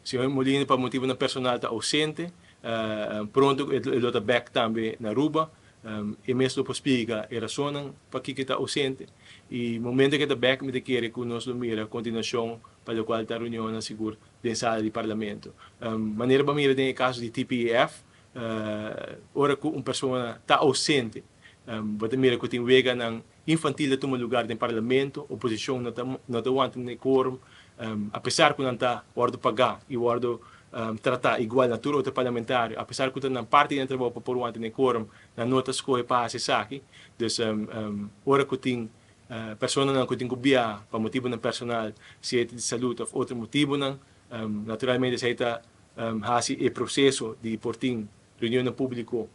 Senhor Molina, para motivo na personal está ausente, pronto, ele está back também na Aruba, e mesmo para explicar a razão para que está ausente, e no momento que está back, me quer que nós mira a continuação para o qual está a reunião na segura da sala de parlamento. Maneira para mira tem caso de TPF, ora que uma pessoa está ausente, você mira que tem vega na infantil de tomar lugar no parlamento, oposição não está aguantando no quórum, apesar que não está ordo pagar e ordo tratar igual na turma parlamentar, apesar que na parte de trabalho para pôr o no quórum, na nota escolhe para acessar aqui, então ora que tem pessoa não que tem que via para motivo não personal, se é de saúde ou outro motivo não, naturalmente se está hasi o processo de portim reunião público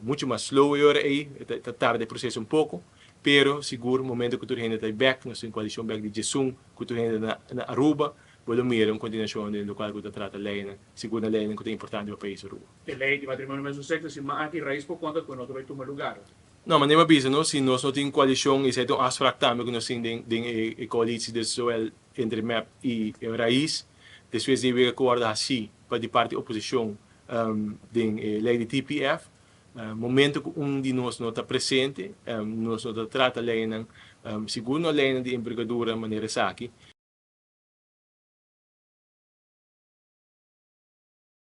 muito mais slow agora aí, está tarde o processo um pouco, pero seguro no momento que tu rende está back, nós temos coalição back de Jesum, que tu rende na Aruba, vou mira uma continuação do local que tu trata lei, seguro lei que é importante para o país Aruba. A lei de matrimônio mesmo sexo, se mais aqui raiz por conta que nós vai tomar lugar. Não, mas nem uma bisa, não? Se nós não temos coalição, isso é um aspecto também que nós temos em coalição de Soel entre MEP e Raiz, depois de ver acordo assim para a parte da oposição da lei de TPF, momento que de nós não está presente, nós não trata a lei, seguro a lei de empregadura, maneira aqui,